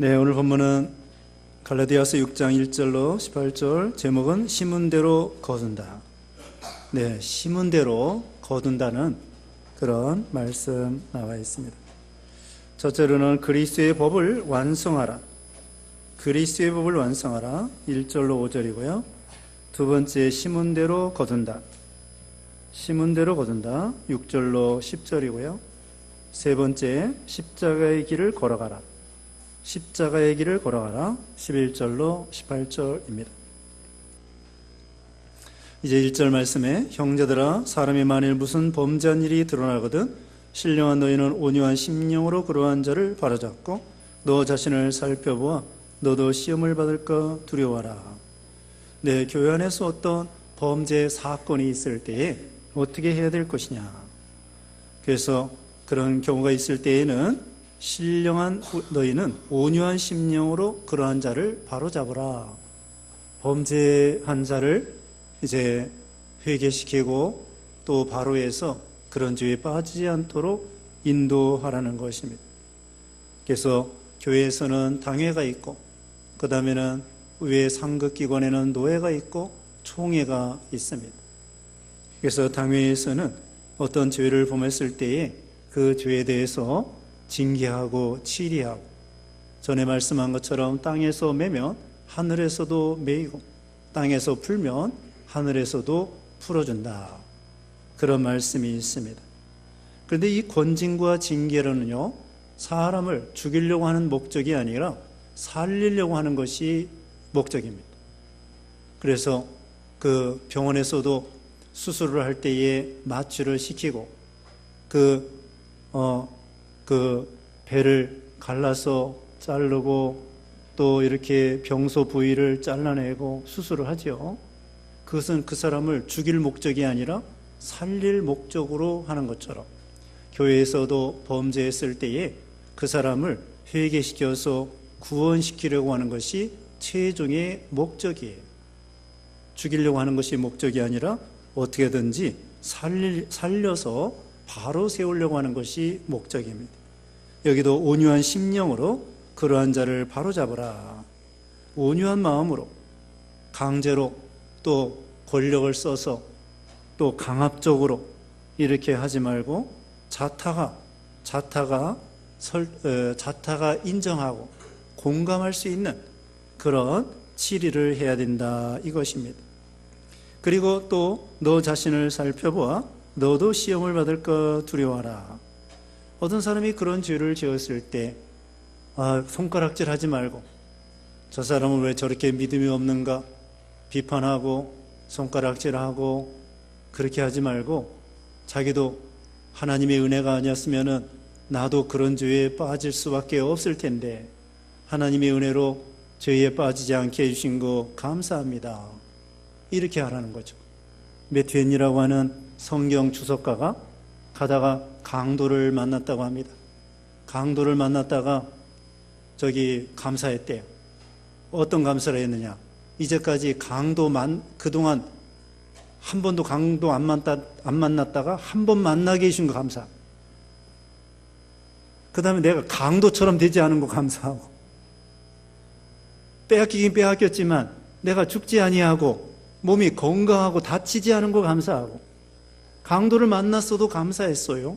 네, 오늘 본문은 갈라디아서 6장 1절로 18절, 제목은 심은 대로 거둔다. 네, 심은 대로 거둔다는 그런 말씀 나와 있습니다. 첫째로는 그리스도의 법을 완성하라. 그리스도의 법을 완성하라. 1절로 5절이고요. 두 번째, 심은 대로 거둔다. 심은 대로 거둔다. 6절로 10절이고요. 세 번째, 십자가의 길을 걸어가라. 십자가의 길을 걸어가라. 11절로 18절입니다. 이제 1절 말씀에, 형제들아, 사람이 만일 무슨 범죄한 일이 드러나거든 신령한 너희는 온유한 심령으로 그러한 자를 바로잡고 너 자신을 살펴보아 너도 시험을 받을까 두려워하라. 네, 교회 안에서 어떤 범죄 사건이 있을 때에 어떻게 해야 될 것이냐. 그래서 그런 경우가 있을 때에는 신령한 너희는 온유한 심령으로 그러한 자를 바로잡으라. 범죄한 자를 이제 회개시키고 또 바로해서 그런 죄에 빠지지 않도록 인도하라는 것입니다. 그래서 교회에서는 당회가 있고, 그 다음에는 의회 상급기관에는 노회가 있고 총회가 있습니다. 그래서 당회에서는 어떤 죄를 범했을 때에 그 죄에 대해서 징계하고 치리하고, 전에 말씀한 것처럼 땅에서 매면 하늘에서도 매이고 땅에서 풀면 하늘에서도 풀어준다, 그런 말씀이 있습니다. 그런데 이 권징과 징계로는요, 사람을 죽이려고 하는 목적이 아니라 살리려고 하는 것이 목적입니다. 그래서 그 병원에서도 수술을 할 때에 마취를 시키고 그 배를 갈라서 자르고 또 이렇게 병소 부위를 잘라내고 수술을 하죠. 그것은 그 사람을 죽일 목적이 아니라 살릴 목적으로 하는 것처럼, 교회에서도 범죄했을 때에 그 사람을 회개시켜서 구원시키려고 하는 것이 최종의 목적이에요. 죽이려고 하는 것이 목적이 아니라 어떻게든지 살려서 바로 세우려고 하는 것이 목적입니다. 여기도 온유한 심령으로 그러한 자를 바로잡으라. 온유한 마음으로, 강제로 또 권력을 써서 또 강압적으로 이렇게 하지 말고 자타가 인정하고 공감할 수 있는 그런 치리를 해야 된다, 이것입니다. 그리고 또 너 자신을 살펴보아 너도 시험을 받을까 두려워하라. 어떤 사람이 그런 죄를 지었을 때 손가락질 하지 말고, 저 사람은 왜 저렇게 믿음이 없는가 비판하고 손가락질하고 그렇게 하지 말고, 자기도 하나님의 은혜가 아니었으면 나도 그런 죄에 빠질 수밖에 없을 텐데 하나님의 은혜로 죄에 빠지지 않게 해주신 거 감사합니다, 이렇게 하라는 거죠. 매튜엔이라고 하는 성경 주석가가 가다가 강도를 만났다고 합니다. 강도를 만났다가 감사했대요. 어떤 감사를 했느냐, 이제까지 그동안 한 번도 강도 안 만났다가 한 번 만나게 해주신 거 감사, 그 다음에 내가 강도처럼 되지 않은 거 감사하고, 빼앗기긴 빼앗겼지만 내가 죽지 아니하고 몸이 건강하고 다치지 않은 거 감사하고, 강도를 만났어도 감사했어요.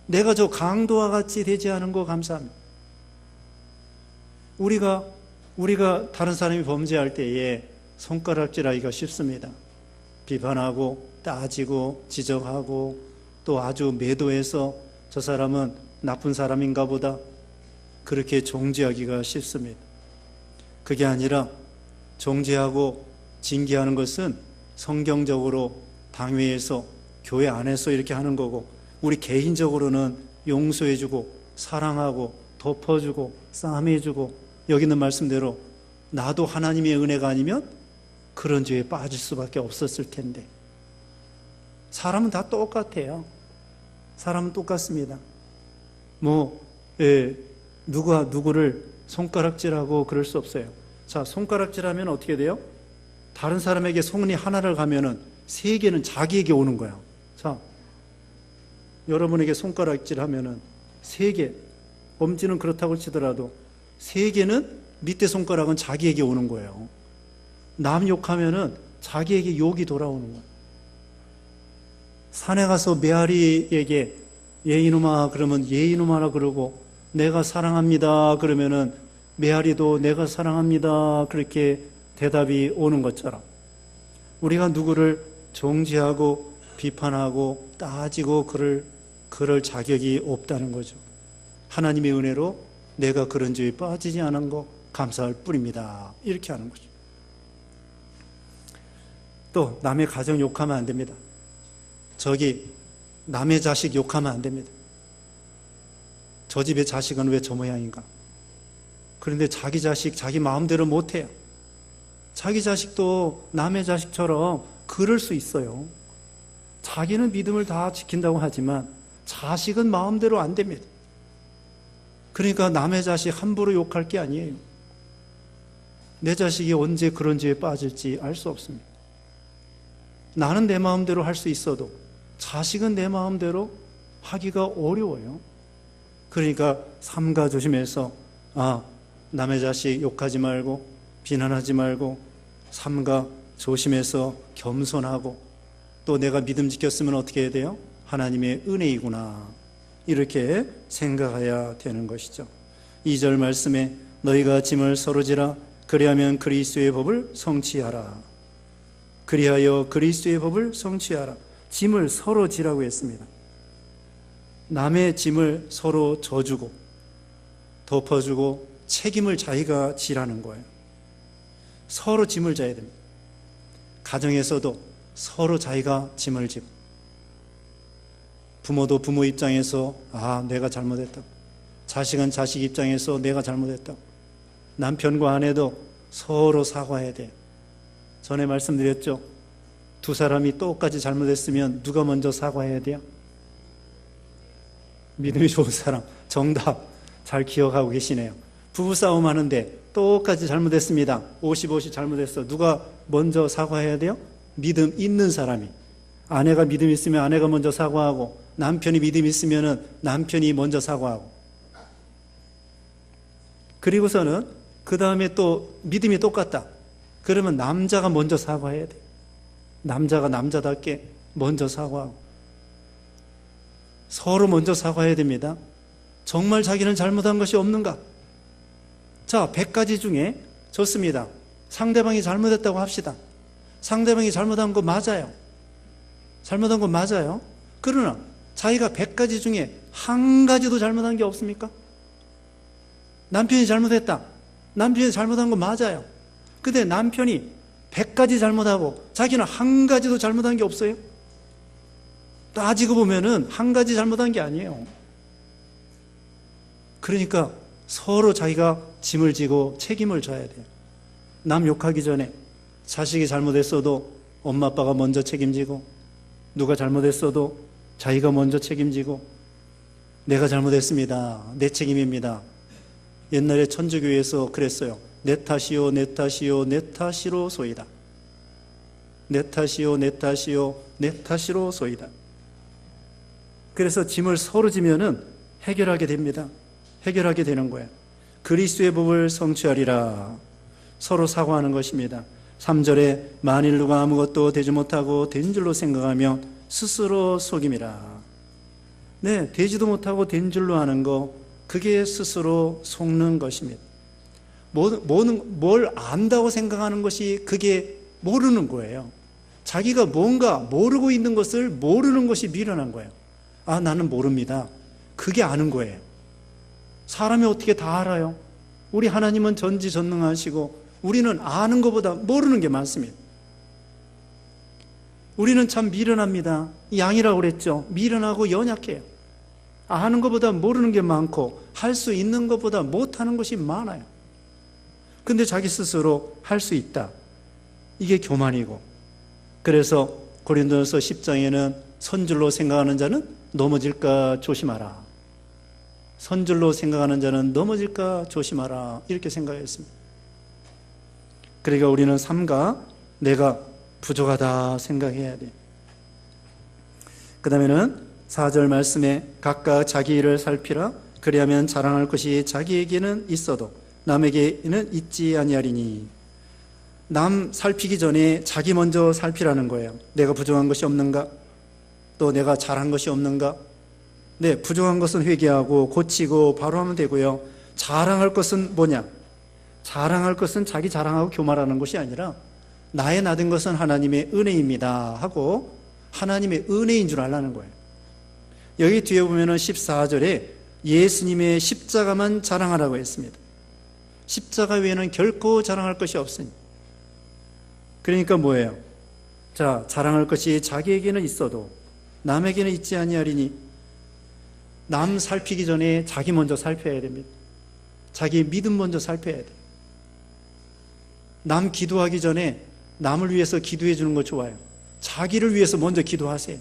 내가 저 강도와 같이 되지 않은 거 감사합니다. 우리가 다른 사람이 범죄할 때에 손가락질하기가 쉽습니다. 비판하고 따지고 지적하고 또 아주 매도해서 저 사람은 나쁜 사람인가 보다, 그렇게 정죄하기가 쉽습니다. 그게 아니라 정죄하고 징계하는 것은 성경적으로 당회에서 교회 안에서 이렇게 하는 거고, 우리 개인적으로는 용서해주고 사랑하고 덮어주고 싸매주고, 여기 있는 말씀대로 나도 하나님의 은혜가 아니면 그런 죄에 빠질 수밖에 없었을 텐데. 사람은 다 똑같아요. 사람은 똑같습니다. 누가 누구를 손가락질하고 그럴 수 없어요. 자, 손가락질하면 어떻게 돼요? 다른 사람에게 손이 하나를 가면은 세 개는 자기에게 오는 거야. 자, 여러분에게 손가락질 하면은 세 개, 엄지는 그렇다고 치더라도 세계는 밑에 손가락은 자기에게 오는 거예요. 남 욕하면은 자기에게 욕이 돌아오는 거예요. 산에 가서 메아리에게 얘 이놈아 그러면 얘 이놈아라 그러고, 내가 사랑합니다 그러면은 메아리도 내가 사랑합니다 그렇게 대답이 오는 것처럼, 우리가 누구를 정죄하고 비판하고 따지고 그럴 자격이 없다는 거죠. 하나님의 은혜로 내가 그런 죄에 빠지지 않은 거 감사할 뿐입니다. 이렇게 하는 거죠. 또 남의 가정 욕하면 안 됩니다. 남의 자식 욕하면 안 됩니다. 저 집의 자식은 왜 저 모양인가? 그런데 자기 자식 자기 마음대로 못해요. 자기 자식도 남의 자식처럼 그럴 수 있어요. 자기는 믿음을 다 지킨다고 하지만 자식은 마음대로 안 됩니다. 그러니까 남의 자식 함부로 욕할 게 아니에요. 내 자식이 언제 그런 죄에 빠질지 알 수 없습니다. 나는 내 마음대로 할 수 있어도 자식은 내 마음대로 하기가 어려워요. 그러니까 삼가 조심해서 남의 자식 욕하지 말고 비난하지 말고 삼가 조심해서 겸손하고, 또 내가 믿음 지켰으면 어떻게 해야 돼요? 하나님의 은혜이구나 이렇게 생각해야 되는 것이죠. 2절 말씀에 너희가 짐을 서로 지라 그리하면 그리스도의 법을 성취하라. 그리하여 그리스도의 법을 성취하라. 짐을 서로 지라고 했습니다. 남의 짐을 서로 져주고 덮어주고 책임을 자기가 지라는 거예요. 서로 짐을 져야 됩니다. 가정에서도 서로 자기가 짐을 지고, 부모도 부모 입장에서 내가 잘못했다고, 자식은 자식 입장에서 내가 잘못했다고, 남편과 아내도 서로 사과해야 돼요. 전에 말씀드렸죠. 두 사람이 똑같이 잘못했으면 누가 먼저 사과해야 돼요? 믿음이 좋은 사람, 정답 잘 기억하고 계시네요. 부부싸움 하는데 똑같이 잘못했습니다. 50-50 잘못했어. 누가 먼저 사과해야 돼요? 믿음 있는 사람이. 아내가 믿음 있으면 아내가 먼저 사과하고, 남편이 믿음 있으면 남편이 먼저 사과하고, 그리고서는 그 다음에 또 믿음이 똑같다 그러면 남자가 먼저 사과해야 돼요. 남자가 남자답게 먼저 사과하고, 서로 먼저 사과해야 됩니다. 정말 자기는 잘못한 것이 없는가? 자, 100가지 중에 좋습니다. 상대방이 잘못했다고 합시다. 상대방이 잘못한 거 맞아요. 잘못한 거 맞아요. 그러나 자기가 100가지 중에 한 가지도 잘못한 게 없습니까? 남편이 잘못했다. 남편이 잘못한 거 맞아요. 근데 남편이 100가지 잘못하고 자기는 한 가지도 잘못한 게 없어요? 따지고 보면은 한 가지 잘못한 게 아니에요. 그러니까 서로 자기가 짐을 지고 책임을 져야 돼요. 남 욕하기 전에 자식이 잘못했어도 엄마 아빠가 먼저 책임지고, 누가 잘못했어도 자기가 먼저 책임지고, 내가 잘못했습니다. 내 책임입니다. 옛날에 천주교에서 그랬어요. 내 탓이요 내 탓이요 내 탓이로 소이다. 내 탓이요 내 탓이요 내 탓이로 소이다. 그래서 짐을 서로 지면은 해결하게 됩니다. 해결하게 되는 거예요. 그리스도의 법을 성취하리라. 서로 사과하는 것입니다. 3절에 만일 누가 아무것도 되지 못하고 된 줄로 생각하며 스스로 속임이라. 네, 되지도 못하고 된 줄로 하는 거, 그게 스스로 속는 것입니다. 뭘 안다고 생각하는 것이 그게 모르는 거예요. 자기가 뭔가 모르고 있는 것을 모르는 것이 미련한 거예요. 나는 모릅니다. 그게 아는 거예요. 사람이 어떻게 다 알아요? 우리 하나님은 전지전능하시고 우리는 아는 것보다 모르는 게 많습니다. 우리는 참 미련합니다. 양이라고 그랬죠. 미련하고 연약해요. 아는 것보다 모르는 게 많고 할 수 있는 것보다 못하는 것이 많아요. 근데 자기 스스로 할 수 있다. 이게 교만이고, 그래서 고린도전서 10장에는 선줄로 생각하는 자는 넘어질까 조심하라. 선줄로 생각하는 자는 넘어질까 조심하라. 이렇게 생각했습니다. 그러니까 우리는 삼가 내가 부족하다 생각해야 돼요. 그 다음에는 4절 말씀에 각각 자기 일을 살피라. 그리하면 자랑할 것이 자기에게는 있어도 남에게는 있지 아니하리니. 남 살피기 전에 자기 먼저 살피라는 거예요. 내가 부족한 것이 없는가? 또 내가 잘한 것이 없는가? 네, 부족한 것은 회개하고 고치고 바로 하면 되고요. 자랑할 것은 뭐냐? 자랑할 것은 자기 자랑하고 교만하는 것이 아니라 나의 나된 것은 하나님의 은혜입니다 하고 하나님의 은혜인 줄 알라는 거예요. 여기 뒤에 보면은 14절에 예수님의 십자가만 자랑하라고 했습니다. 십자가 외에는 결코 자랑할 것이 없으니. 그러니까 뭐예요? 자, 자랑할 것이 자기에게는 있어도 남에게는 있지 아니하리니. 남 살피기 전에 자기 먼저 살펴야 됩니다. 자기 믿음 먼저 살펴야 돼요. 남 기도하기 전에 남을 위해서 기도해 주는 거 좋아요. 자기를 위해서 먼저 기도하세요.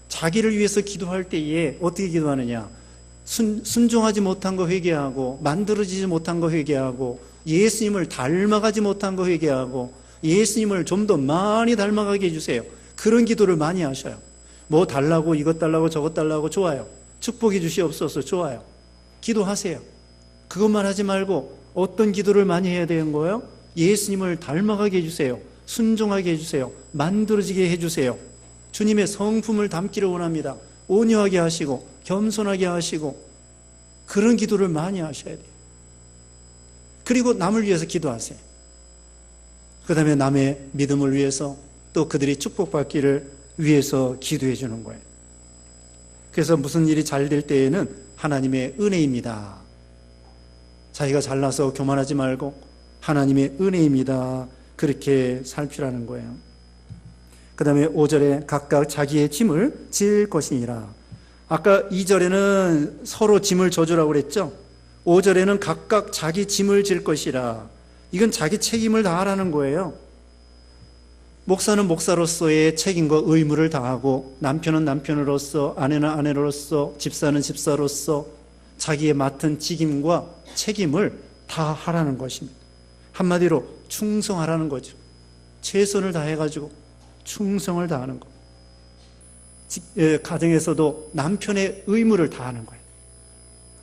자기를 위해서 기도할 때에 어떻게 기도하느냐? 순종하지 못한 거 회개하고, 만들어지지 못한 거 회개하고, 예수님을 닮아가지 못한 거 회개하고, 예수님을 좀 더 많이 닮아가게 해주세요. 그런 기도를 많이 하셔요. 뭐 달라고, 이것 달라고, 저것 달라고, 좋아요. 축복해 주시옵소서, 좋아요. 기도하세요. 그것만 하지 말고 어떤 기도를 많이 해야 되는 거예요? 예수님을 닮아가게 해주세요. 순종하게 해주세요. 만들어지게 해주세요. 주님의 성품을 담기를 원합니다. 온유하게 하시고 겸손하게 하시고 그런 기도를 많이 하셔야 돼요. 그리고 남을 위해서 기도하세요. 그 다음에 남의 믿음을 위해서 또 그들이 축복받기를 위해서 기도해 주는 거예요. 그래서 무슨 일이 잘 될 때에는 하나님의 은혜입니다. 자기가 잘나서 교만하지 말고 하나님의 은혜입니다. 그렇게 살피라는 거예요. 그 다음에 5절에 각각 자기의 짐을 질 것이니라. 아까 2절에는 서로 짐을 져주라고 그랬죠. 5절에는 각각 자기 짐을 질 것이라. 이건 자기 책임을 다하라는 거예요. 목사는 목사로서의 책임과 의무를 다하고, 남편은 남편으로서, 아내는 아내로서, 집사는 집사로서 자기의 맡은 직임과 책임을 다 하라는 것입니다. 한마디로 충성하라는 거죠. 최선을 다해가지고 충성을 다하는 거. 가정에서도 남편의 의무를 다하는 거예요.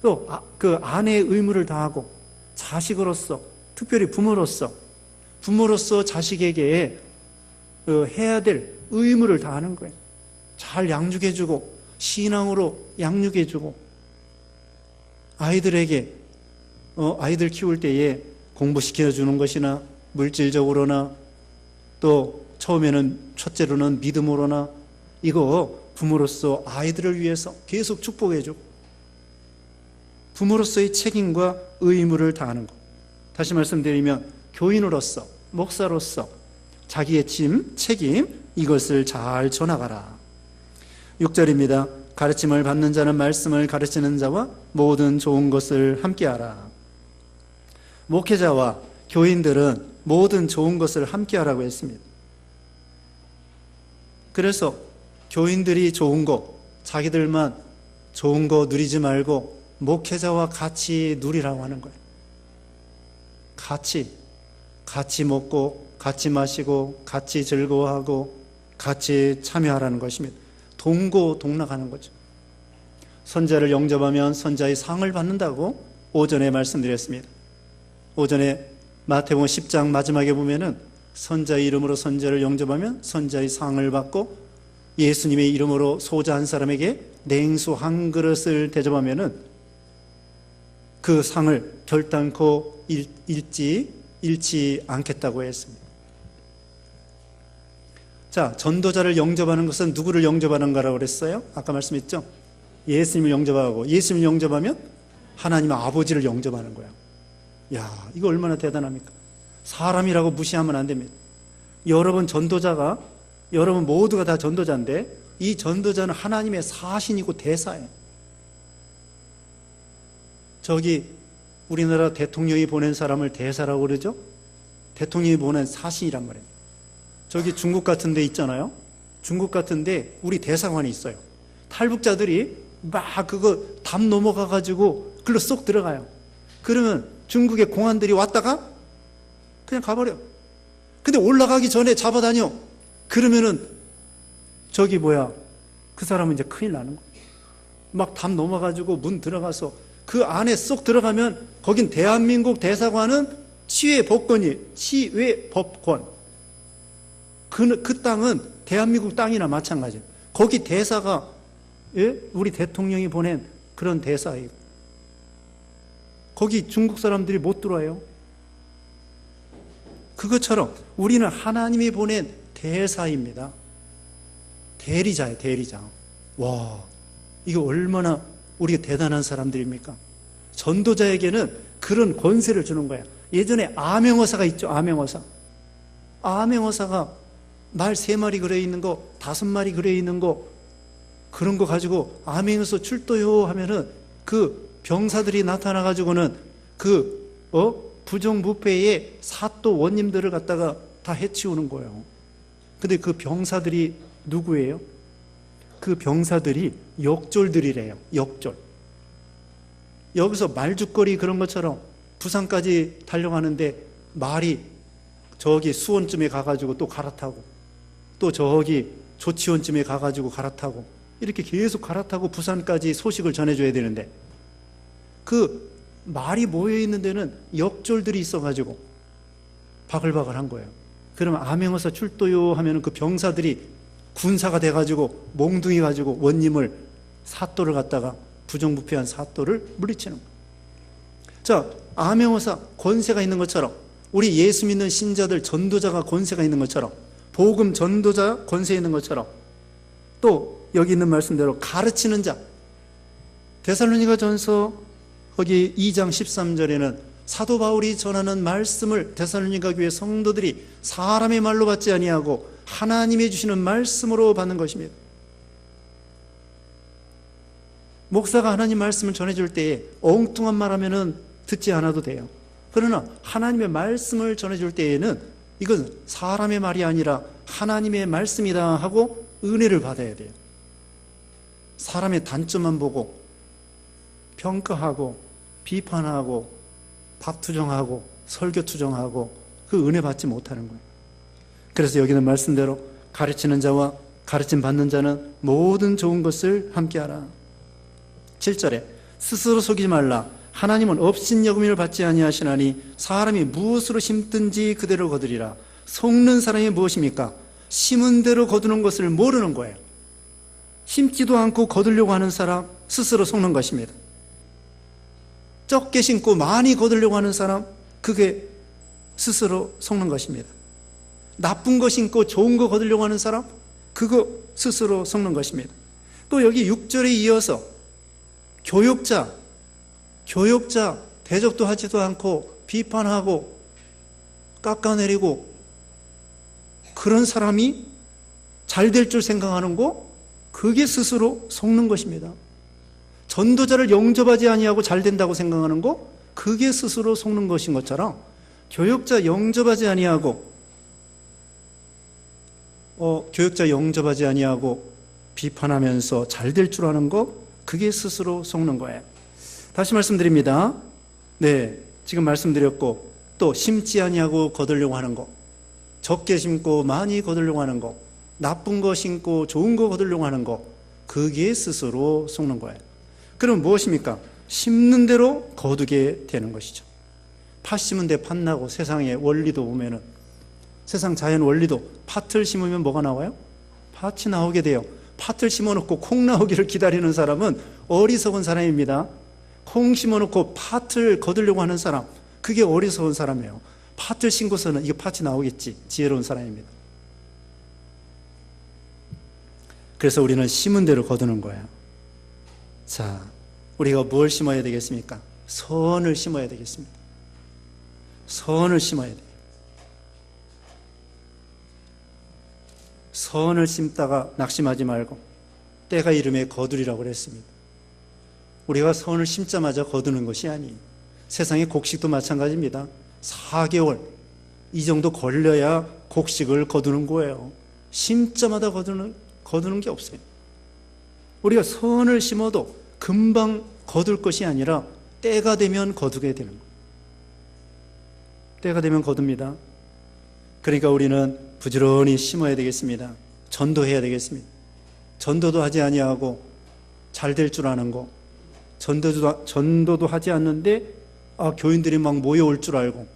또 그 아내의 의무를 다하고, 자식으로서, 특별히 부모로서 자식에게 해야 될 의무를 다하는 거예요. 잘 양육해주고, 신앙으로 양육해주고, 아이들에게 아이들 키울 때에 공부시켜주는 것이나 물질적으로나 또 처음에는 첫째로는 믿음으로나 이거 부모로서 아이들을 위해서 계속 축복해주고 부모로서의 책임과 의무를 다하는 것. 다시 말씀드리면 교인으로서, 목사로서 자기의 짐, 책임 이것을 잘 전하가라. 6절입니다. 가르침을 받는 자는 말씀을 가르치는 자와 모든 좋은 것을 함께하라. 목회자와 교인들은 모든 좋은 것을 함께하라고 했습니다. 그래서 교인들이 좋은 거, 자기들만 좋은 거 누리지 말고 목회자와 같이 누리라고 하는 거예요. 같이 먹고, 같이 마시고, 같이 즐거워하고, 같이 참여하라는 것입니다. 동고동락하는 거죠. 선자를 영접하면 선자의 상을 받는다고 오전에 말씀드렸습니다. 오전에 마태복음 10장 마지막에 보면은 선자의 이름으로 선자를 영접하면 선자의 상을 받고, 예수님의 이름으로 소자 한 사람에게 냉수 한 그릇을 대접하면은 그 상을 결단코 잃지 않겠다고 했습니다. 자, 전도자를 영접하는 것은 누구를 영접하는가라고 그랬어요? 아까 말씀했죠? 예수님을 영접하고, 예수님을 영접하면 하나님 아버지를 영접하는 거야. 야, 이거 얼마나 대단합니까? 사람이라고 무시하면 안 됩니다. 여러분 모두가 다 전도자인데 이 전도자는 하나님의 사신이고 대사예요. 저기 우리나라 대통령이 보낸 사람을 대사라고 그러죠? 대통령이 보낸 사신이란 말이에요. 저기 중국 같은 데 있잖아요. 중국 같은 데 우리 대사관이 있어요. 탈북자들이 막 그거 담 넘어가 가지고 글로 쏙 들어가요. 그러면 중국의 공안들이 왔다가 그냥 가버려. 근데 올라가기 전에 잡아다녀. 그러면은 그 사람은 이제 큰일 나는 거예요. 막 담 넘어가지고 문 들어가서 그 안에 쏙 들어가면 거긴 대한민국 대사관은 치외법권이에요. 치외법권. 그 땅은 대한민국 땅이나 마찬가지예요. 거기 대사가 우리 대통령이 보낸 그런 대사예요. 거기 중국 사람들이 못 들어와요. 그것처럼 우리는 하나님이 보낸 대사입니다. 대리자예요, 대리자. 와, 이거 얼마나 우리가 대단한 사람들입니까? 전도자에게는 그런 권세를 주는 거야. 예전에 암행어사가 있죠, 암행어사. 암행어사가 말 3마리 그려 있는 거, 5마리 그려 있는 거, 그런 거 가지고 암행어사 출도요 하면은 그 병사들이 나타나가지고는 부정부패의 사또 원님들을 갖다가 다 해치우는 거예요. 근데 그 병사들이 누구예요? 그 병사들이 역졸들이래요. 역졸. 여기서 말죽거리 그런 것처럼 부산까지 달려가는데 말이 저기 수원쯤에 가가지고 또 갈아타고, 또 저기 조치원쯤에 가가지고 갈아타고, 이렇게 계속 갈아타고 부산까지 소식을 전해줘야 되는데, 그 말이 모여있는 데는 역졸들이 있어가지고 바글바글 한 거예요. 그러면 암행어사 출도요 하면은 그 병사들이 군사가 돼가지고 몽둥이 가지고 원님을, 사또를 갖다가 부정부패한 사또를 물리치는 거예요. 자, 암행어사 권세가 있는 것처럼, 우리 예수 믿는 신자들 전도자가 권세가 있는 것처럼, 복음 전도자 권세 있는 것처럼, 또 여기 있는 말씀대로 가르치는 자, 데살로니가 전서 거기 2장 13절에는 사도 바울이 전하는 말씀을 데살로니가 교회 성도들이 사람의 말로 받지 아니하고 하나님이 주시는 말씀으로 받는 것입니다. 목사가 하나님 말씀을 전해줄 때에 엉뚱한 말 하면은 듣지 않아도 돼요. 그러나 하나님의 말씀을 전해줄 때에는 이건 사람의 말이 아니라 하나님의 말씀이다 하고 은혜를 받아야 돼요. 사람의 단점만 보고 평가하고 비판하고 밥투정하고 설교투정하고 그 은혜 받지 못하는 거예요. 그래서 여기는 말씀대로 가르치는 자와 가르침 받는 자는 모든 좋은 것을 함께하라. 7절에 스스로 속이지 말라. 하나님은 업신여금을 받지 아니하시나니 사람이 무엇으로 심든지 그대로 거두리라. 속는 사람이 무엇입니까? 심은 대로 거두는 것을 모르는 거예요. 심지도 않고 거두려고 하는 사람 스스로 속는 것입니다. 적게 심고 많이 거두려고 하는 사람, 그게 스스로 속는 것입니다. 나쁜 거 심고 좋은 거 거두려고 하는 사람, 그거 스스로 속는 것입니다. 또 여기 6절에 이어서 교역자 대접도 하지도 않고 비판하고 깎아내리고 그런 사람이 잘 될 줄 생각하는 거, 그게 스스로 속는 것입니다. 전도자를 영접하지 아니하고 잘 된다고 생각하는 거, 그게 스스로 속는 것인 것처럼 교역자 영접하지 아니하고 비판하면서 잘 될 줄 아는 거, 그게 스스로 속는 거예요. 다시 말씀드립니다. 네, 지금 말씀드렸고, 또 심지 아니하고 거두려고 하는 거, 적게 심고 많이 거두려고 하는 거, 나쁜 거 심고 좋은 거 거두려고 하는 거, 그게 스스로 속는 거예요. 그럼 무엇입니까? 심는 대로 거두게 되는 것이죠. 팥 심은 데 팥 나고, 세상의 원리도 보면은, 세상 자연 원리도 팥을 심으면 뭐가 나와요? 팥이 나오게 돼요. 팥을 심어놓고 콩 나오기를 기다리는 사람은 어리석은 사람입니다. 콩 심어놓고 팥을 거두려고 하는 사람, 그게 어리석은 사람이에요. 팥을 심고서는 이게 팥이 나오겠지, 지혜로운 사람입니다. 그래서 우리는 심은 대로 거두는 거예요. 자, 우리가 뭘 심어야 되겠습니까? 선을 심어야 되겠습니다. 선을 심어야 돼요. 선을 심다가 낙심하지 말고 때가 이름에 거두리라고 그랬습니다. 우리가 선을 심자마자 거두는 것이 아니에요. 세상의 곡식도 마찬가지입니다. 4개월 이 정도 걸려야 곡식을 거두는 거예요. 심자마다 거두는 게 없어요. 우리가 선을 심어도 금방 거둘 것이 아니라 때가 되면 거두게 되는 거예요. 때가 되면 거둡니다. 그러니까 우리는 부지런히 심어야 되겠습니다. 전도해야 되겠습니다. 전도도 하지 아니하고 잘 될 줄 아는 거, 전도도 하지 않는데 교인들이 막 모여올 줄 알고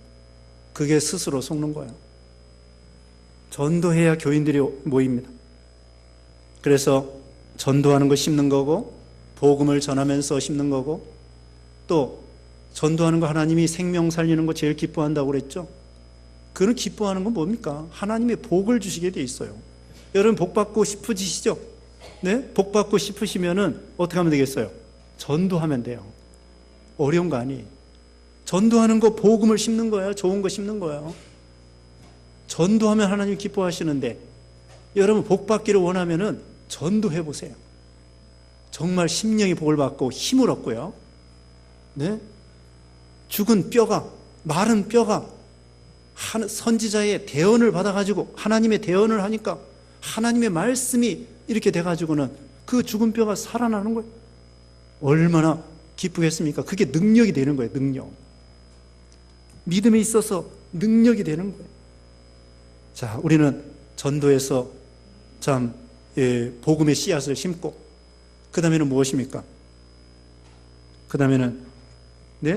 그게 스스로 속는 거예요. 전도해야 교인들이 모입니다. 그래서 전도하는 거 심는 거고, 복음을 전하면서 심는 거고, 또 전도하는 거 하나님이 생명 살리는 거 제일 기뻐한다고 그랬죠. 그는 기뻐하는 건 뭡니까? 하나님의 복을 주시게 돼 있어요. 여러분 복 받고 싶으시죠? 네? 복 받고 싶으시면은 어떻게 하면 되겠어요? 전도하면 돼요. 어려운 거 아니에요. 전도하는 거 복음을 심는 거예요. 좋은 거 심는 거예요. 전도하면 하나님 기뻐하시는데, 여러분 복 받기를 원하면은 전도해 보세요. 정말 심령이 복을 받고 힘을 얻고요. 네? 죽은 뼈가, 마른 뼈가 선지자의 대언을 받아가지고 하나님의 대언을 하니까 하나님의 말씀이 이렇게 돼가지고는 그 죽은 뼈가 살아나는 거예요. 얼마나 기쁘겠습니까? 그게 능력이 되는 거예요. 능력. 믿음에 있어서 능력이 되는 거예요. 자, 우리는 전도에서 참 복음의 씨앗을 심고, 그 다음에는 무엇입니까? 그 다음에는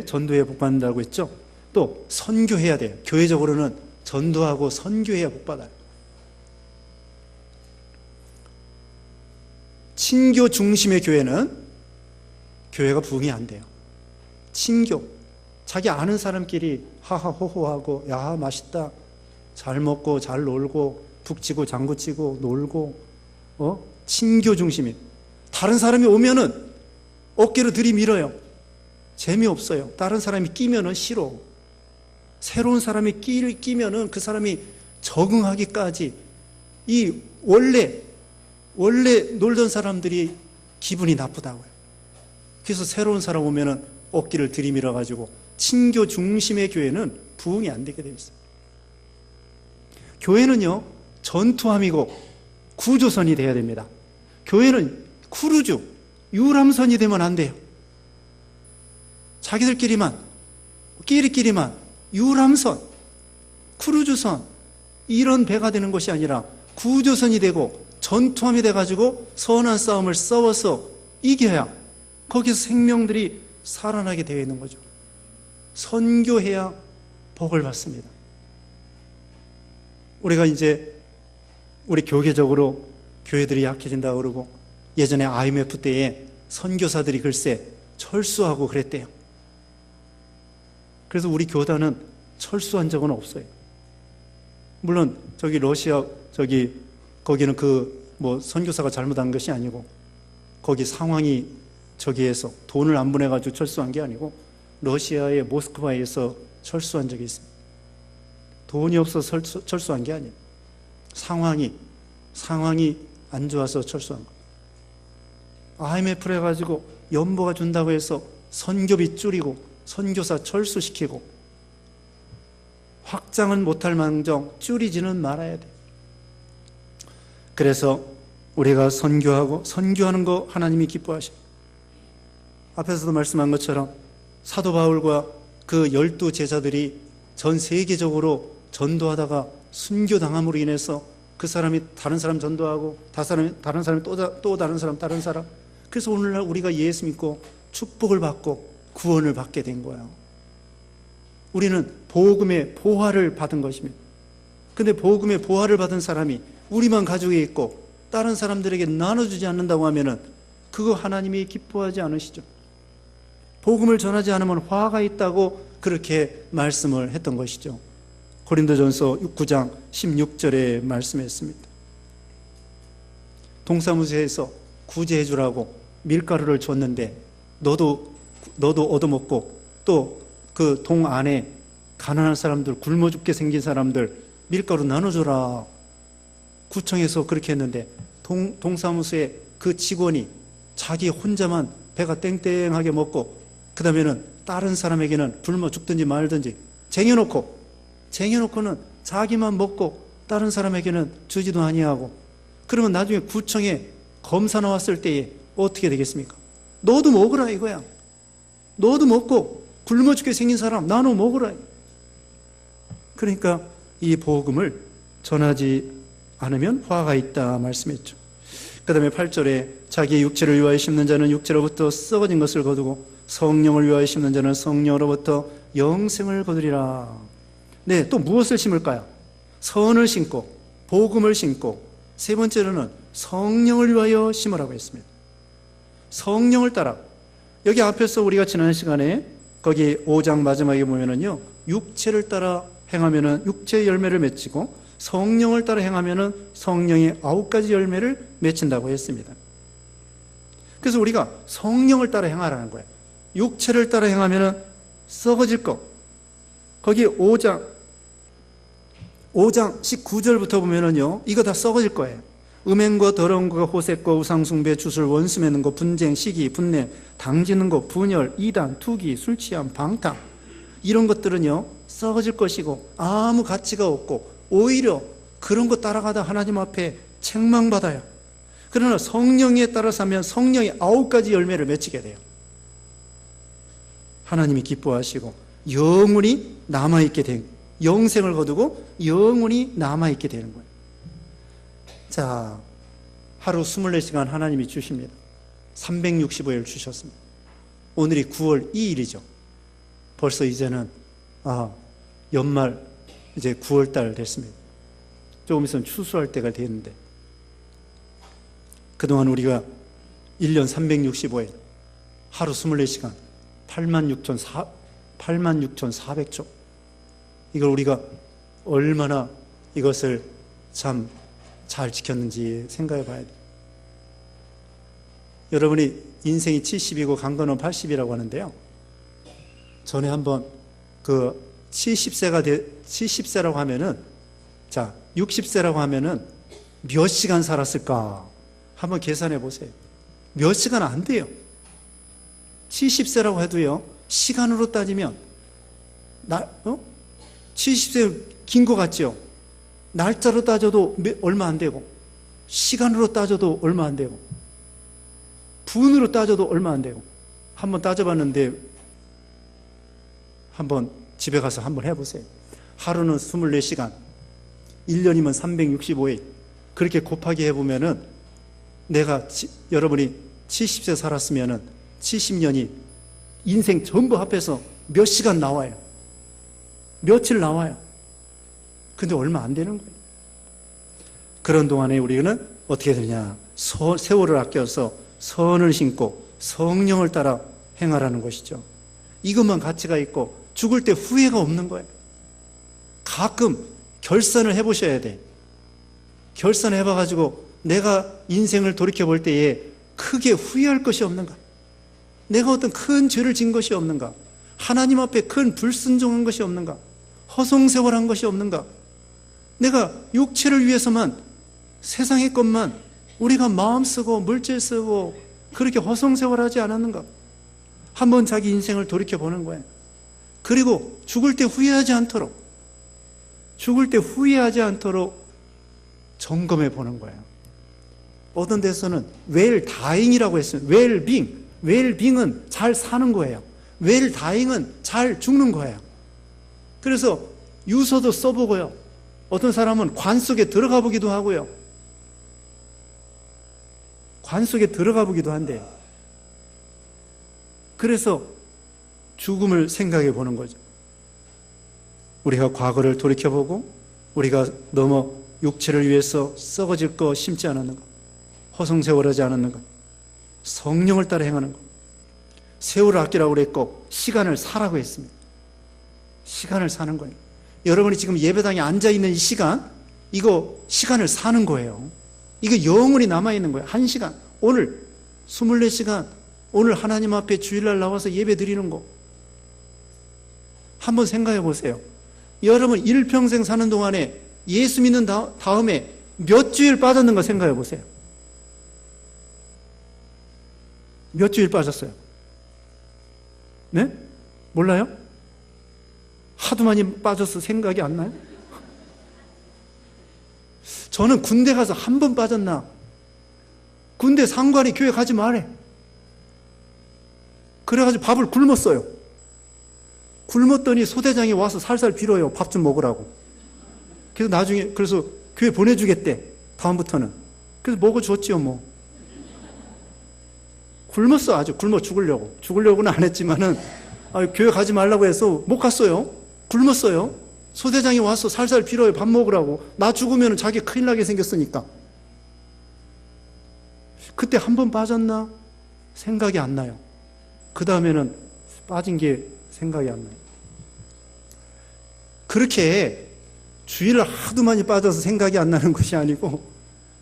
전도에 복 받는다고 했죠. 또 선교해야 돼요. 교회적으로는 전도하고 선교해야 복 받아요. 친교 중심의 교회는 교회가 부흥이 안 돼요. 친교, 자기 아는 사람끼리 하하호호하고, 야 맛있다, 잘 먹고 잘 놀고 북치고 장구치고 놀고, 친교 중심이. 다른 사람이 오면은 어깨로 들이밀어요. 재미없어요. 다른 사람이 끼면은 싫어. 새로운 사람이 끼면은 그 사람이 적응하기까지 이 원래 놀던 사람들이 기분이 나쁘다고요. 그래서 새로운 사람 오면은 어깨를 들이밀어 가지고, 친교 중심의 교회는 부흥이 안 되게 되어 있어요. 교회는요, 전투함이고 구조선이 되어야 됩니다. 교회는 크루즈, 유람선이 되면 안 돼요. 자기들끼리만, 끼리끼리만 유람선, 크루즈선, 이런 배가 되는 것이 아니라 구조선이 되고 전투함이 돼가지고 선한 싸움을 싸워서 이겨야 거기서 생명들이 살아나게 되어 있는 거죠. 선교해야 복을 받습니다. 우리가 이제 우리 교계적으로 교회들이 약해진다고 그러고, 예전에 IMF 때에 선교사들이 글쎄 철수하고 그랬대요. 그래서 우리 교단은 철수한 적은 없어요. 물론 러시아 거기는 선교사가 잘못한 것이 아니고, 거기 상황이 저기에서 돈을 안 보내가지고 철수한 게 아니고, 러시아의 모스크바에서 철수한 적이 있습니다. 돈이 없어서 철수한 게 아니에요. 상황이 안 좋아서 철수한 거예요. IMF를 해가지고 연보가 준다고 해서 선교비 줄이고 선교사 철수시키고, 확장은 못할 망정 줄이지는 말아야 돼요. 그래서 우리가 선교하는 거 하나님이 기뻐하십니다. 앞에서도 말씀한 것처럼 사도 바울과 그 12 제자들이 전 세계적으로 전도하다가 순교당함으로 인해서 그 사람이 다른 사람 전도하고, 다른 사람이 또 다른 사람. 그래서 오늘날 우리가 예수 믿고 축복을 받고 구원을 받게 된 거예요. 우리는 복음의 보화를 받은 것입니다. 근데 복음의 보화를 받은 사람이 우리만 가지고 있고 다른 사람들에게 나눠주지 않는다고 하면은 그거 하나님이 기뻐하지 않으시죠. 복음을 전하지 않으면 화가 있다고 그렇게 말씀을 했던 것이죠. 고린도전서 9장 16절에 말씀했습니다. 동사무소에서 구제해 주라고 밀가루를 줬는데 너도 얻어먹고, 또 그 동 안에 가난한 사람들, 굶어 죽게 생긴 사람들 밀가루 나눠줘라. 구청에서 그렇게 했는데 동사무소에 그 직원이 자기 혼자만 배가 땡땡하게 먹고, 그 다음에는 다른 사람에게는 굶어 죽든지 말든지 쟁여놓고는 자기만 먹고 다른 사람에게는 주지도 아니하고, 그러면 나중에 구청에 검사 나왔을 때에 어떻게 되겠습니까? 너도 먹으라 이거야. 너도 먹고 굶어 죽게 생긴 사람 나눠 먹으라. 그러니까 이 복음을 전하지 않으면 화가 있다 말씀했죠. 그 다음에 8절에 자기의 육체를 위하여 심는 자는 육체로부터 썩어진 것을 거두고 성령을 위하여 심는 자는 성령으로부터 영생을 거두리라. 네, 또 무엇을 심을까요? 선을 심고 복음을 심고 세 번째로는 성령을 위하여 심으라고 했습니다. 성령을 따라. 여기 앞에서 우리가 지난 시간에 거기 5장 마지막에 보면은요, 육체를 따라 행하면은 육체의 열매를 맺히고 성령을 따라 행하면은 성령의 9가지 열매를 맺힌다고 했습니다. 그래서 우리가 성령을 따라 행하라는 거예요. 육체를 따라 행하면은 썩어질 것. 거기 5장 19절부터 보면은요, 이거 다 썩어질 거예요. 음행과 더러운 것, 호색과 우상숭배, 주술, 원수 맺는 것, 분쟁, 시기, 분내, 당지는 것, 분열, 이단, 투기, 술취함, 방탕, 이런 것들은요 썩어질 것이고 아무 가치가 없고 오히려 그런 거 따라가다 하나님 앞에 책망받아요. 그러나 성령에 따라서 하면 성령의 9가지 열매를 맺히게 돼요. 하나님이 기뻐하시고 영원히 남아있게 된, 영생을 거두고 영원히 남아있게 되는 거예요. 자, 하루 24시간 하나님이 주십니다. 365일 주셨습니다. 오늘이 9월 2일이죠. 벌써 이제는 연말 이제 9월달 됐습니다. 조금 있으면 추수할 때가 됐는데, 그동안 우리가 1년 365일 하루 24시간 86,400초, 이걸 우리가 얼마나 이것을 참 잘 지켰는지 생각해 봐야 돼요. 여러분이 인생이 70이고 강건은 80이라고 하는데요, 전에 한번 그 70세라고 하면은, 자, 60세라고 하면은 몇 시간 살았을까? 한번 계산해 보세요. 몇 시간 안 돼요. 70세라고 해도요, 시간으로 따지면 70세 긴 것 같죠? 날짜로 따져도 얼마 안 되고, 시간으로 따져도 얼마 안 되고, 분으로 따져도 얼마 안 되고. 한번 따져봤는데 한번 집에 가서 한번 해보세요. 하루는 24시간, 1년이면 365일. 그렇게 곱하기 해보면은, 여러분이 70세 살았으면은 70년이 인생 전부 합해서 몇 시간 나와요. 며칠 나와요. 근데 얼마 안 되는 거예요. 그런 동안에 우리는 어떻게 되냐? 세월을 아껴서 선을 심고 성령을 따라 행하라는 것이죠. 이것만 가치가 있고 죽을 때 후회가 없는 거예요. 가끔 결산을 해보셔야 돼. 결산을 해봐가지고 내가 인생을 돌이켜볼 때에 크게 후회할 것이 없는가? 내가 어떤 큰 죄를 진 것이 없는가? 하나님 앞에 큰 불순종한 것이 없는가? 허송세월한 것이 없는가? 내가 육체를 위해서만, 세상의 것만 우리가 마음 쓰고 물질 쓰고 그렇게 허송세월하지 않았는가? 한번 자기 인생을 돌이켜보는 거예요. 그리고 죽을 때 후회하지 않도록 점검해 보는 거예요. 어떤 데서는 웰다잉이라고 했어요. 웰빙은 잘 사는 거예요. 웰다잉은 잘 죽는 거예요. 그래서 유서도 써보고요, 어떤 사람은 관 속에 들어가 보기도 하고요. 관 속에 들어가 보기도 한대요. 그래서 죽음을 생각해 보는 거죠. 우리가 과거를 돌이켜보고 우리가 너무 육체를 위해서 썩어질 거 심지 않았는가, 허송세월하지 않았는가, 성령을 따라 행하는 것, 세월을 아끼라고 그랬고 시간을 사라고 했습니다. 시간을 사는 거예요. 여러분이 지금 예배당에 앉아있는 이 시간, 이거 시간을 사는 거예요. 이거 영원히 남아있는 거예요. 1시간, 오늘 24시간, 오늘 하나님 앞에 주일날 나와서 예배 드리는 거 한번 생각해 보세요. 여러분 일평생 사는 동안에 예수 믿는 다음에 몇 주일 빠졌는가 생각해 보세요. 몇 주일 빠졌어요? 네? 몰라요? 하도 많이 빠져서 생각이 안 나요? 저는 군대 가서 한 번 빠졌나? 군대 상관이 교회 가지 말래. 그래가지고 밥을 굶었어요. 굶었더니 소대장이 와서 살살 빌어요. 밥 좀 먹으라고. 그래서 나중에, 그래서 교회 보내주겠대. 다음부터는. 그래서 먹어줬지요, 뭐. 굶었어. 아주 굶어 죽으려고는 안 했지만은 교회 가지 말라고 해서 못 갔어요. 굶었어요. 소대장이 와서 살살 빌어요. 밥 먹으라고. 나 죽으면 자기 큰일 나게 생겼으니까. 그때 한 번 빠졌나? 생각이 안 나요. 그 다음에는 빠진 게 생각이 안 나요. 그렇게 주일을 하도 많이 빠져서 생각이 안 나는 것이 아니고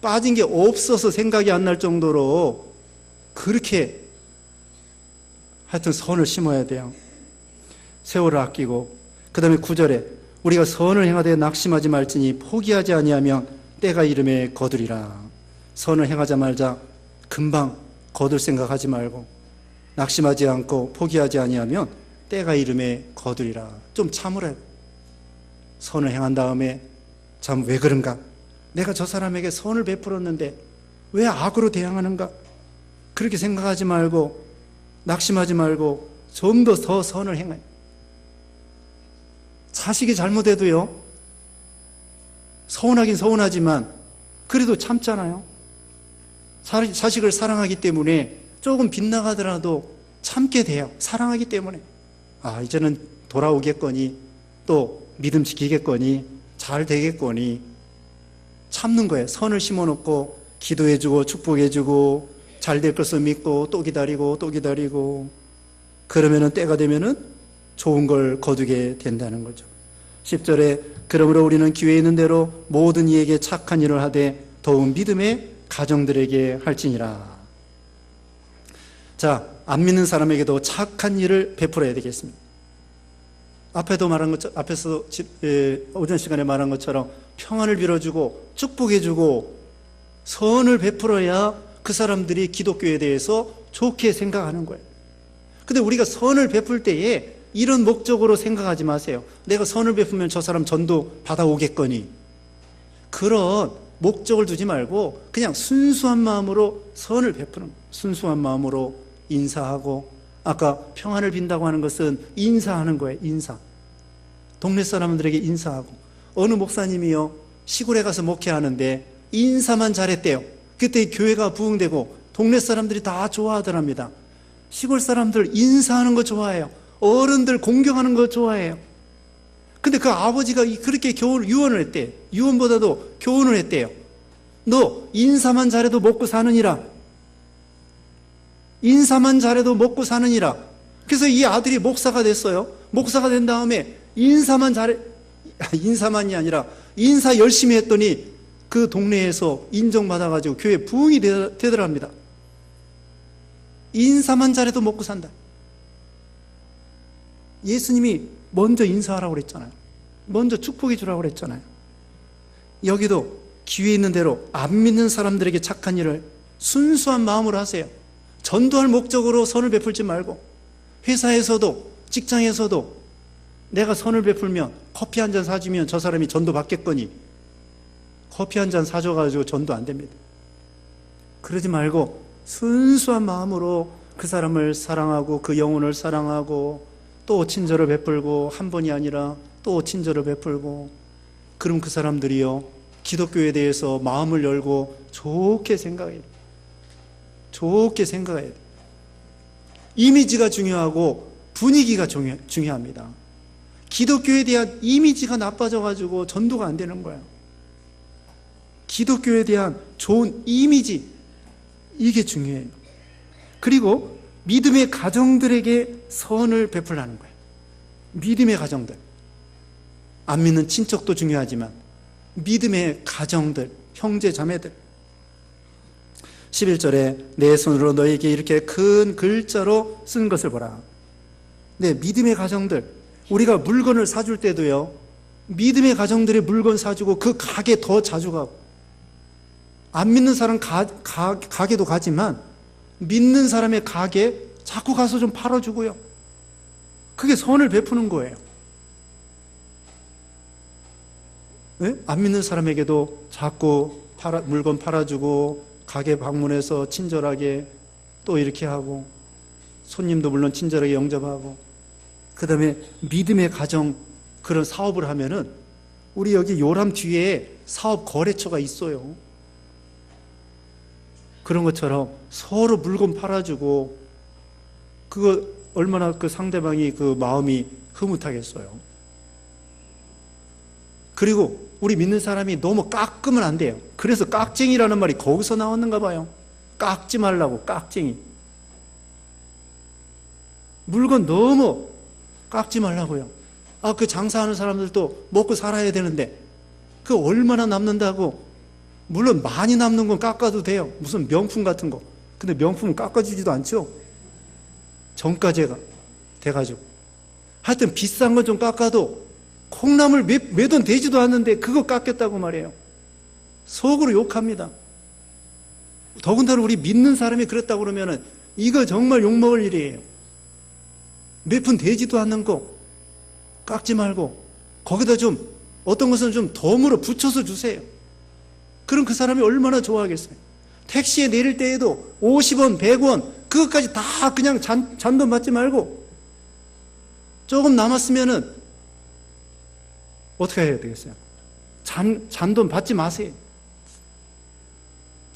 빠진 게 없어서 생각이 안 날 정도로 그렇게 하여튼 선을 심어야 돼요. 세월을 아끼고. 그 다음에 9절에 우리가 선을 행하되 낙심하지 말지니 포기하지 아니하면 때가 이름에 거두리라. 선을 행하자 말자 금방 거둘 생각하지 말고 낙심하지 않고 포기하지 아니하면 때가 이름에 거두리라. 좀 참으라. 선을 행한 다음에 참 왜 그런가? 내가 저 사람에게 선을 베풀었는데 왜 악으로 대항하는가? 그렇게 생각하지 말고 낙심하지 말고 좀 더 선을 행해. 자식이 잘못해도요, 서운하긴 서운하지만 그래도 참잖아요. 자식을 사랑하기 때문에 조금 빗나가더라도 참게 돼요. 사랑하기 때문에. 이제는 돌아오겠거니, 또 믿음 지키겠거니, 잘 되겠거니 참는 거예요. 선을 심어놓고 기도해주고 축복해주고 잘 될 것을 믿고 또 기다리고 또 기다리고 그러면은 때가 되면은 좋은 걸 거두게 된다는 거죠. 10절에 그러므로 우리는 기회 있는 대로 모든 이에게 착한 일을 하되 더욱 믿음의 가정들에게 할지니라. 자, 안 믿는 사람에게도 착한 일을 베풀어야 되겠습니다. 앞에도 말한 것처럼, 앞에서 오전 시간에 말한 것처럼 평안을 빌어주고 축복해주고 선을 베풀어야 그 사람들이 기독교에 대해서 좋게 생각하는 거예요. 근데 우리가 선을 베풀 때에 이런 목적으로 생각하지 마세요. 내가 선을 베풀면 저 사람 전도 받아오겠거니. 그런 목적을 두지 말고 그냥 순수한 마음으로 선을 베푸는 거예요. 순수한 마음으로 인사하고, 아까 평안을 빈다고 하는 것은 인사하는 거예요. 인사. 동네 사람들에게 인사하고. 어느 목사님이요, 시골에 가서 목회하는데 인사만 잘했대요. 그때 교회가 부흥되고 동네 사람들이 다 좋아하더랍니다. 시골 사람들 인사하는 거 좋아해요. 어른들 공경하는 거 좋아해요. 근데 그 아버지가 그렇게 유언을 했대요. 유언보다도 교훈을 했대요. 너 인사만 잘해도 먹고 사느니라. 인사만 잘해도 먹고 사느니라. 그래서 이 아들이 목사가 됐어요. 목사가 된 다음에 인사만이 아니라 인사 열심히 했더니 그 동네에서 인정받아가지고 교회 부흥이 되더랍니다. 인사만 잘해도 먹고 산다. 예수님이 먼저 인사하라고 그랬잖아요. 먼저 축복해 주라고 그랬잖아요. 여기도 기회 있는 대로 안 믿는 사람들에게 착한 일을 순수한 마음으로 하세요. 전도할 목적으로 선을 베풀지 말고, 회사에서도 직장에서도 내가 선을 베풀면 커피 한 잔 사주면 저 사람이 전도 받겠거니 커피 한 잔 사줘가지고 전도 안 됩니다. 그러지 말고 순수한 마음으로 그 사람을 사랑하고 그 영혼을 사랑하고 또 친절을 베풀고, 한 번이 아니라 또 친절을 베풀고, 그럼 그 사람들이요 기독교에 대해서 마음을 열고 좋게 생각해야 돼요. 좋게 생각해야 돼요. 이미지가 중요하고 분위기가 중요합니다. 기독교에 대한 이미지가 나빠져가지고 전도가 안 되는 거예요. 기독교에 대한 좋은 이미지, 이게 중요해요. 그리고 믿음의 가정들에게 선을 베풀라는 거예요. 믿음의 가정들. 안 믿는 친척도 중요하지만 믿음의 가정들, 형제 자매들. 11절에 내 손으로 너에게 이렇게 큰 글자로 쓴 것을 보라. 네, 믿음의 가정들. 우리가 물건을 사줄 때도요, 믿음의 가정들이 물건 사주고 그 가게 더 자주 가고, 안 믿는 사람 가게도 가지만 믿는 사람의 가게 자꾸 가서 좀 팔아주고요. 그게 선을 베푸는 거예요. 네? 안 믿는 사람에게도 자꾸 물건 팔아주고 가게 방문해서 친절하게 또 이렇게 하고, 손님도 물론 친절하게 영접하고, 그 다음에 믿음의 가정 그런 사업을 하면은 우리 여기 요람 뒤에 사업 거래처가 있어요. 그런 것처럼 서로 물건 팔아주고, 그거 얼마나 그 상대방이 그 마음이 흐뭇하겠어요. 그리고 우리 믿는 사람이 너무 깎으면 안 돼요. 그래서 깍쟁이라는 말이 거기서 나왔는가 봐요. 깎지 말라고, 깍쟁이. 물건 너무 깎지 말라고요. 그 장사하는 사람들도 먹고 살아야 되는데, 그 얼마나 남는다고. 물론 많이 남는 건 깎아도 돼요. 무슨 명품 같은 거. 근데 명품은 깎아주지도 않죠. 정가제가 돼가지고. 하여튼 비싼 건 좀 깎아도 콩나물 몇 원 되지도 않는데 그거 깎였다고 말해요. 속으로 욕합니다. 더군다나 우리 믿는 사람이 그랬다고 그러면은 이거 정말 욕먹을 일이에요. 몇 푼 되지도 않는 거 깎지 말고 거기다 좀 어떤 것은 좀 덤으로 붙여서 주세요. 그럼 그 사람이 얼마나 좋아하겠어요. 택시에 내릴 때에도 50원, 100원 그것까지 다 그냥 잔돈 받지 말고 조금 남았으면은 어떻게 해야 되겠어요? 잔돈 받지 마세요.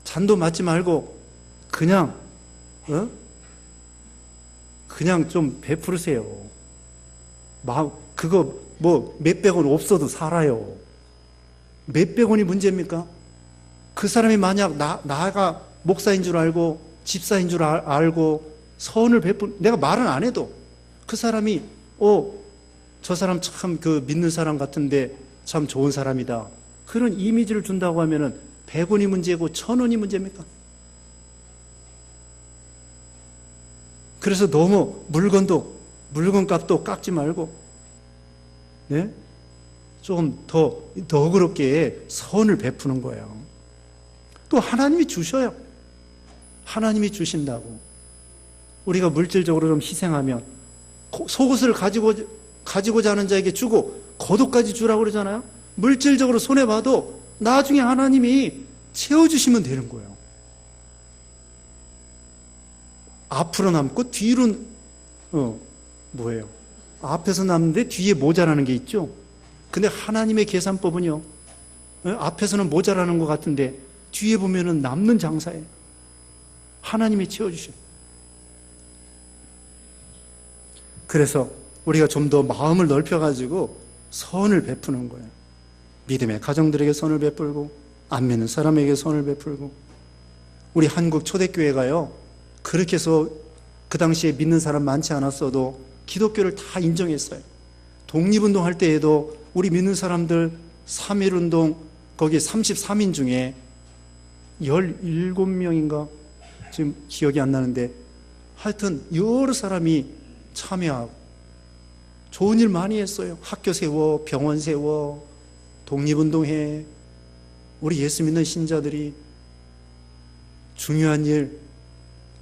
잔돈 받지 말고 그냥 좀 베풀으세요. 그거 뭐 몇백 원 없어도 살아요. 몇백 원이 문제입니까? 그 사람이 만약 나가 목사인 줄 알고 집사인 줄 알고 선을 내가 말은 안 해도 그 사람이 저 사람 참 그 믿는 사람 같은데 참 좋은 사람이다. 그런 이미지를 준다고 하면은 100원이 문제고 1000원이 문제입니까? 그래서 너무 물건값도 깎지 말고, 네? 좀 더 너그럽게 선을 베푸는 거예요. 또 하나님이 주셔요. 하나님이 주신다고. 우리가 물질적으로 좀 희생하면 속옷을 가지고자 하는 자에게 주고 겉옷까지 주라고 그러잖아요. 물질적으로 손해봐도 나중에 하나님이 채워주시면 되는 거예요. 앞으로 남고 뒤로 뭐예요? 앞에서 남는데 뒤에 모자라는 게 있죠. 근데 하나님의 계산법은요, 앞에서는 모자라는 것 같은데 뒤에 보면은 남는 장사예요. 하나님이 채워주셔요. 그래서 우리가 좀 더 마음을 넓혀가지고 선을 베푸는 거예요. 믿음의 가정들에게 선을 베풀고 안 믿는 사람에게 선을 베풀고. 우리 한국 초대교회가요, 그렇게 해서 그 당시에 믿는 사람 많지 않았어도 기독교를 다 인정했어요. 독립운동 할 때에도 우리 믿는 사람들 3.1운동 거기 33인 중에 17명인가 지금 기억이 안 나는데 하여튼 여러 사람이 참여하고 좋은 일 많이 했어요. 학교 세워, 병원 세워, 독립운동해. 우리 예수 믿는 신자들이 중요한 일,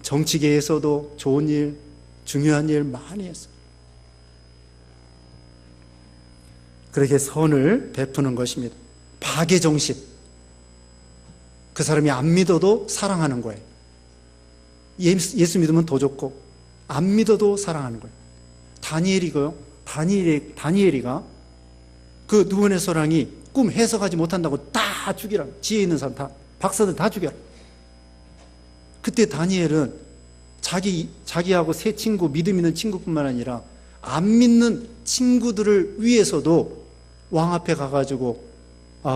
정치계에서도 좋은 일, 중요한 일 많이 했어요. 그렇게 선을 베푸는 것입니다. 박애정신. 그 사람이 안 믿어도 사랑하는 거예요. 예수 믿으면 더 좋고 안 믿어도 사랑하는 거예요. 다니엘이가 그 느부갓네살이 꿈 해석하지 못한다고 다 죽이라. 지혜 있는 사람 다, 박사들 다 죽여라. 그때 다니엘은 자기하고 세 친구, 믿음 있는 친구뿐만 아니라 안 믿는 친구들을 위해서도 왕 앞에 가가지고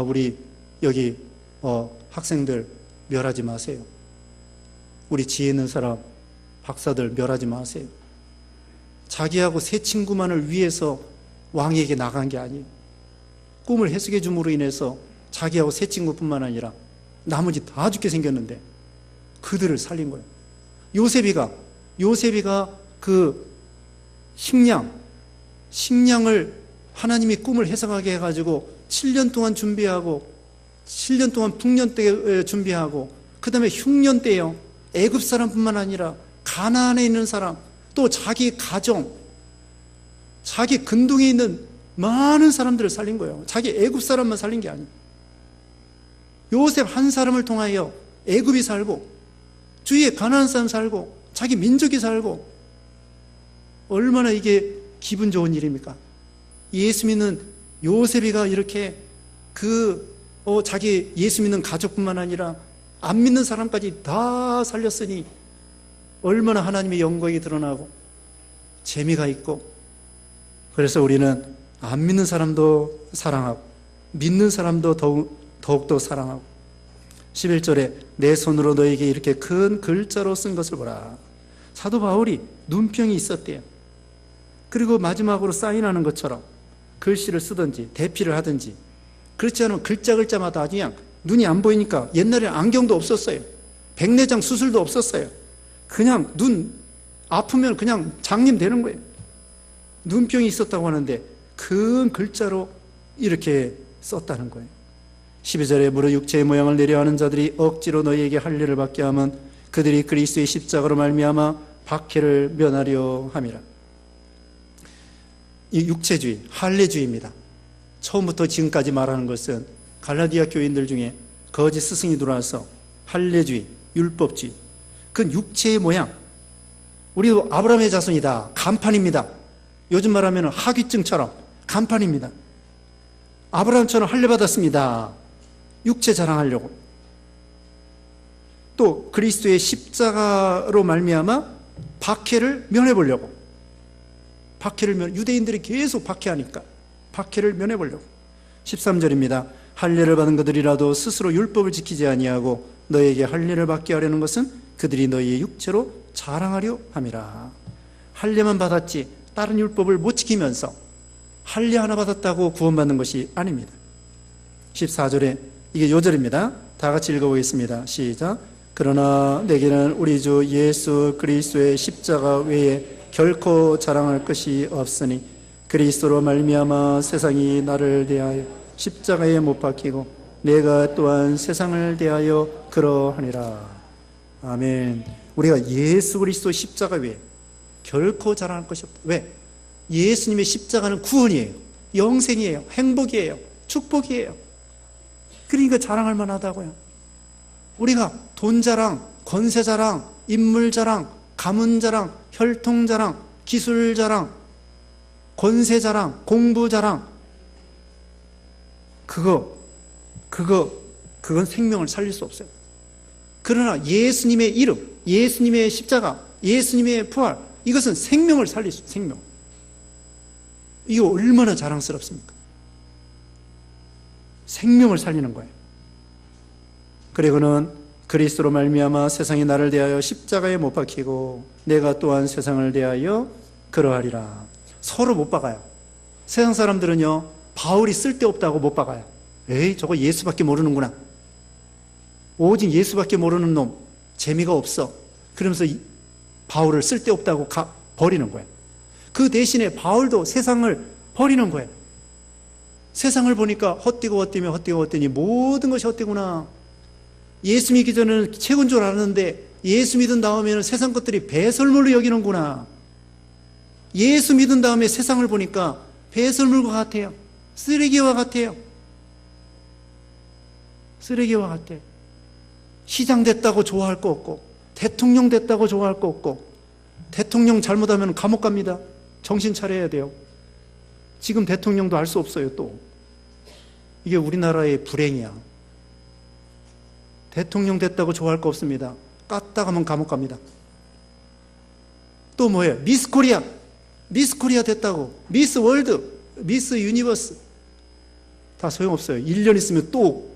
우리 여기 학생들 멸하지 마세요. 우리 지혜 있는 사람, 박사들 멸하지 마세요. 자기하고 세 친구만을 위해서 왕에게 나간 게 아니에요. 꿈을 해석해 줌으로 인해서 자기하고 세 친구뿐만 아니라 나머지 다 죽게 생겼는데 그들을 살린 거예요. 요셉이가 그 식량을 하나님이 꿈을 해석하게 해가지고 7년 동안 준비하고 7년 동안 풍년 때 준비하고 그 다음에 흉년 때요. 애굽 사람뿐만 아니라 가나안에 있는 사람, 또 자기 가정, 자기 근동에 있는 많은 사람들을 살린 거예요. 자기 애굽 사람만 살린 게 아니에요. 요셉 한 사람을 통하여 애굽이 살고 주위에 가나안 사람 살고 자기 민족이 살고 얼마나 이게 기분 좋은 일입니까? 예수 믿는 요셉이가 이렇게 자기 예수 믿는 가족뿐만 아니라 안 믿는 사람까지 다 살렸으니 얼마나 하나님의 영광이 드러나고 재미가 있고, 그래서 우리는 안 믿는 사람도 사랑하고 믿는 사람도 더욱더 사랑하고, 11절에 내 손으로 너에게 이렇게 큰 글자로 쓴 것을 보라. 사도 바울이 눈병이 있었대요. 그리고 마지막으로 사인하는 것처럼 글씨를 쓰든지 대피를 하든지, 그렇지 않으면 글자 글자마다 아주 그냥 눈이 안 보이니까, 옛날에는 안경도 없었어요. 백내장 수술도 없었어요. 그냥 눈 아프면 그냥 장님되는 거예요. 눈병이 있었다고 하는데 큰 글자로 이렇게 썼다는 거예요. 12절에 무릇 육체의 모양을 내려하는 자들이 억지로 너희에게 할례를 받게 하면 그들이 그리스도의 십자가로 말미암아 박해를 면하려 함이라. 이 육체주의, 할례주의입니다. 처음부터 지금까지 말하는 것은 갈라디아 교인들 중에 거짓 스승이 들어와서 할례주의, 율법주의, 그 육체의 모양, 우리도 아브라함의 자손이다, 간판입니다. 요즘 말하면 학위증처럼 간판입니다. 아브라함처럼 할례 받았습니다. 육체 자랑하려고. 또 그리스도의 십자가로 말미암아 박해를 면해보려고. 유대인들이 계속 박해하니까 박해를 면해보려고. 13절입니다. 할례를 받은 그들이라도 스스로 율법을 지키지 아니하고 너에게 할례를 받게 하려는 것은 그들이 너희의 육체로 자랑하려 함이라. 할례만 받았지 다른 율법을 못 지키면서 할례 하나 받았다고 구원받는 것이 아닙니다. 14절에 이게 요절입니다. 다 같이 읽어보겠습니다. 시작. 그러나 내게는 우리 주 예수 그리스도의 십자가 외에 결코 자랑할 것이 없으니 그리스도로 말미암아 세상이 나를 대하여 십자가에 못 박히고 내가 또한 세상을 대하여 그러하니라. 아멘. 우리가 예수 그리스도 십자가 외에 결코 자랑할 것이 없다. 왜? 예수님의 십자가는 구원이에요. 영생이에요. 행복이에요. 축복이에요. 그러니까 자랑할 만하다고요. 우리가 돈 자랑, 권세 자랑, 인물 자랑, 가문 자랑, 혈통 자랑, 기술 자랑, 권세 자랑, 공부 자랑, 그건 생명을 살릴 수 없어요. 그러나 예수님의 이름, 예수님의 십자가, 예수님의 부활, 이것은 생명을 살릴 수, 생명. 이거 얼마나 자랑스럽습니까? 생명을 살리는 거예요. 그리고는 그리스도로 말미암아 세상이 나를 대하여 십자가에 못 박히고 내가 또한 세상을 대하여 그러하리라. 서로 못 박아요. 세상 사람들은요, 바울이 쓸데없다고 못 박아요. 에이, 저거 예수밖에 모르는구나. 오직 예수밖에 모르는 놈, 재미가 없어. 그러면서 바울을 쓸데없다고 버리는 거예요. 그 대신에 바울도 세상을 버리는 거예요. 세상을 보니까 헛되니 모든 것이 헛되구나. 예수 믿기 전에는 최고인 줄 알았는데 예수 믿은 다음에는 세상 것들이 배설물로 여기는구나. 예수 믿은 다음에 세상을 보니까 배설물과 같아요. 쓰레기와 같아요. 쓰레기와 같아요. 시장 됐다고 좋아할 거 없고, 대통령 됐다고 좋아할 거 없고, 대통령 잘못하면 감옥 갑니다. 정신 차려야 돼요. 지금 대통령도 알 수 없어요. 또 이게 우리나라의 불행이야. 대통령 됐다고 좋아할 거 없습니다. 깠다 가면 감옥 갑니다. 또 뭐예요? 미스 코리아 됐다고, 미스 월드, 미스 유니버스, 다 소용없어요. 1년 있으면 또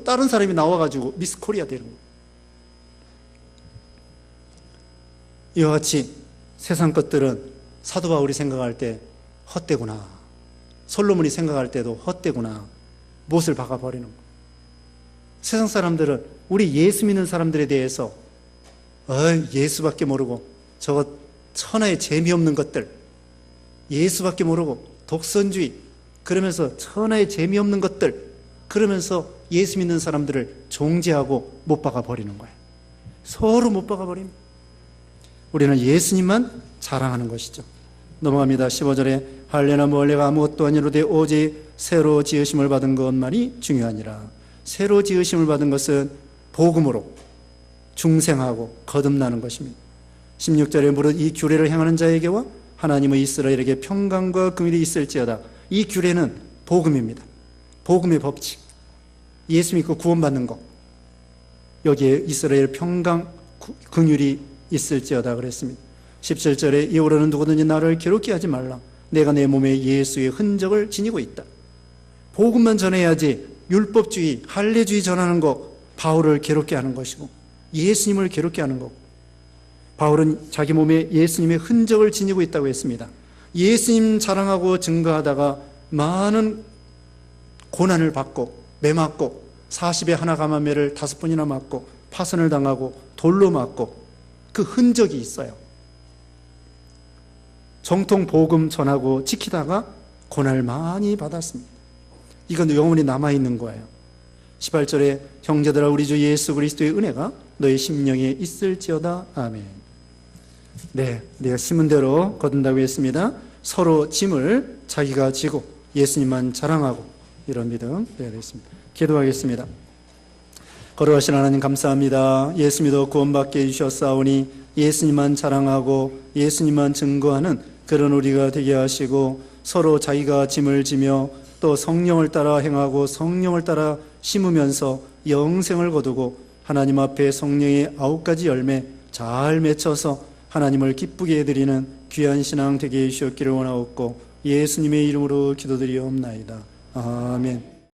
다른 사람이 나와가지고 미스 코리아 되는 거예요. 이와 같이 세상 것들은 사도 바울이 생각할 때 헛되구나, 솔로몬이 생각할 때도 헛되구나, 못을 박아버리는 거예요. 세상 사람들은 우리 예수 믿는 사람들에 대해서 예수밖에 모르고 저거 천하의 재미없는 것들, 예수밖에 모르고 독선주의, 그러면서 천하의 재미없는 것들, 그러면서 예수 믿는 사람들을 종지하고 못 박아버리는 거예요. 서로 못 박아버립니다. 우리는 예수님만 자랑하는 것이죠. 넘어갑니다. 15절에 할례나 무할례가 아무것도 아니로되 오직 새로 지으심을 받은 것만이 중요하니라. 새로 지으심을 받은 것은 복음으로 중생하고 거듭나는 것입니다. 16절에 무릇 이 규례를 행하는 자에게와 하나님의 이스라엘에게 평강과 긍휼이 있을지어다. 이 규례는 복음입니다. 복음의 법칙, 예수 믿고 구원받는 것. 여기에 이스라엘 평강 긍휼이 있을지어다 그랬습니다. 17절에 이후로는 누구든지 나를 괴롭게 하지 말라. 내가 내 몸에 예수의 흔적을 지니고 있다. 복음만 전해야지 율법주의, 할례주의 전하는 것 바울을 괴롭게 하는 것이고 예수님을 괴롭게 하는 거고, 바울은 자기 몸에 예수님의 흔적을 지니고 있다고 했습니다. 예수님 자랑하고 증거하다가 많은 고난을 받고 매맞고 40에 하나 감암매를 5번이나 맞고 파선을 당하고 돌로 맞고 그 흔적이 있어요. 정통 복음 전하고 지키다가 고난을 많이 받았습니다. 이건 영원히 남아있는 거예요. 18절에 형제들아 우리 주 예수 그리스도의 은혜가 너의 심령에 있을지어다. 아멘. 네, 내가 심은 대로 거둔다고 했습니다. 서로 짐을 자기가 지고 예수님만 자랑하고 이런 믿음 되어야 되겠습니다. 기도하겠습니다. 거룩하신 하나님 감사합니다. 예수 믿어 구원받게 해주셨사오니 예수님만 자랑하고 예수님만 증거하는 그런 우리가 되게 하시고, 서로 자기가 짐을 지며 또 성령을 따라 행하고 성령을 따라 심으면서 영생을 거두고 하나님 앞에 성령의 9가지 열매 잘 맺혀서 하나님을 기쁘게 해드리는 귀한 신앙 되게 해주셨기를 원하옵고 예수님의 이름으로 기도드리옵나이다. 아멘.